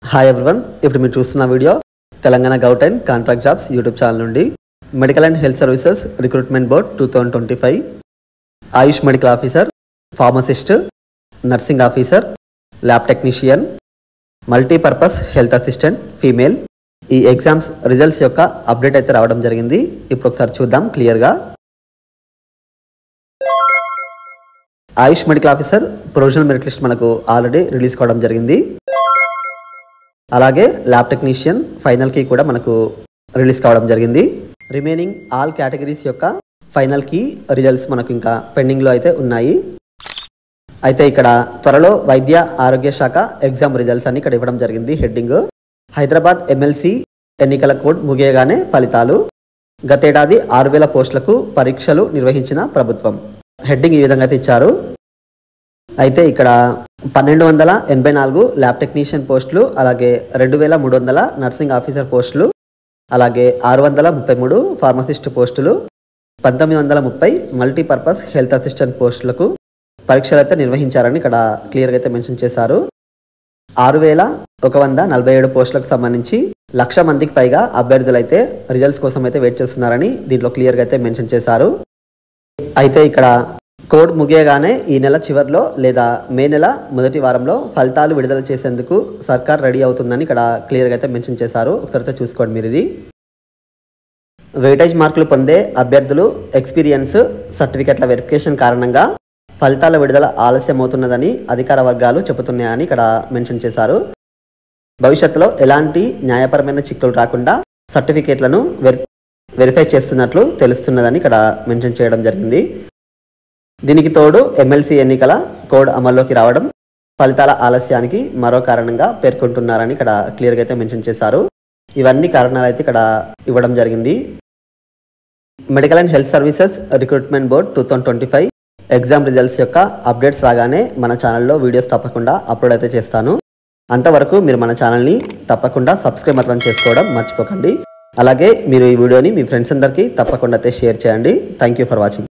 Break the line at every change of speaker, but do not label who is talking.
Hi everyone, ఇప్పుడు మీరు చూస్తున్న video Telangana government contract jobs YouTube channel నుండి medical and health services recruitment board 2025 Ayush medical officer, pharmacist, nursing officer, lab technician, multipurpose health assistant female ఈ exams results యొక్క update అయితే రావడం జరిగింది. ఇప్పుడు ఒకసారి చూద్దాం క్లియర్గా. Ayush medical officer provisional merit list మనకు ఆల్రెడీ రిలీజ్ కావడం జరిగింది. అలాగే ల్యాబ్ టెక్నీషియన్ ఫైనల్ కీ కూడా మనకు రిలీజ్ కావడం జరిగింది. రిమైనింగ్ ఆల్ కేటగిరీస్ యొక్క ఫైనల్ కీ రిజల్ట్స్ మనకు ఇంకా పెండింగ్లో అయితే ఉన్నాయి. అయితే ఇక్కడ త్వరలో వైద్య ఆరోగ్య శాఖ ఎగ్జామ్ రిజల్ట్స్ అని ఇక్కడ ఇవ్వడం జరిగింది. హెడ్డింగ్ హైదరాబాద్ ఎమ్మెల్సీ ఎన్నికల కోడ్ ముగియగానే ఫలితాలు, గతేడాది 6,000 పోస్టులకు పరీక్షలు నిర్వహించిన ప్రభుత్వం. హెడ్డింగ్ ఈ విధంగా అయితే ఇచ్చారు. అయితే ఇక్కడ 1,284 ల్యాబ్ టెక్నీషియన్ పోస్టులు, అలాగే 2,300 నర్సింగ్ ఆఫీసర్ పోస్టులు, అలాగే 633 ఫార్మసిస్ట్ పోస్టులు, 1,930 మల్టీపర్పస్ హెల్త్ అసిస్టెంట్ పోస్టులకు పరీక్షలు అయితే నిర్వహించారని ఇక్కడ క్లియర్గా అయితే మెన్షన్ చేశారు. 6,147 పోస్టులకు సంబంధించి 1,00,000 మందికి పైగా అభ్యర్థులు అయితే రిజల్ట్స్ కోసం అయితే వెయిట్ చేస్తున్నారని దీంట్లో క్లియర్గా అయితే మెన్షన్ చేశారు. అయితే ఇక్కడ కోడ్ ముగియగానే ఈ నెల చివరిలో లేదా మే నెల మొదటి వారంలో ఫలితాలు విడుదల చేసేందుకు సర్కార్ రెడీ అవుతుందని ఇక్కడ క్లియర్గా అయితే మెన్షన్ చేశారు. ఒకసారి చూసుకోండి మీరు. ఇది వెయిటేజ్ మార్కులు పొందే అభ్యర్థులు ఎక్స్పీరియన్స్ సర్టిఫికెట్ల వెరిఫికేషన్ కారణంగా ఫలితాల విడుదల ఆలస్యం అవుతున్నదని అధికార వర్గాలు చెబుతున్నాయని ఇక్కడ మెన్షన్ చేశారు. భవిష్యత్తులో ఎలాంటి న్యాయపరమైన చిక్కులు రాకుండా సర్టిఫికేట్లను వెరిఫై చేస్తున్నట్లు తెలుస్తున్నదని ఇక్కడ మెన్షన్ చేయడం జరిగింది. దీనికి తోడు ఎమ్మెల్సీ ఎన్నికల కోడ్ అమల్లోకి రావడం ఫలితాల ఆలస్యానికి మరో కారణంగా పేర్కొంటున్నారని ఇక్కడ క్లియర్గా అయితే మెన్షన్ చేశారు. ఇవన్నీ కారణాలు అయితే ఇక్కడ ఇవ్వడం జరిగింది. Medical and health services recruitment board 2025 exam results యొక్క అప్డేట్స్ రాగానే మన ఛానల్లో వీడియోస్ తప్పకుండా అప్లోడ్ అయితే చేస్తాను. అంతవరకు మీరు మన ఛానల్ని తప్పకుండా సబ్స్క్రైబ్ మాత్రం చేసుకోవడం మర్చిపోకండి. అలాగే మీరు ఈ వీడియోని మీ ఫ్రెండ్స్ అందరికీ తప్పకుండా అయితే షేర్ చేయండి. Thank you for watching.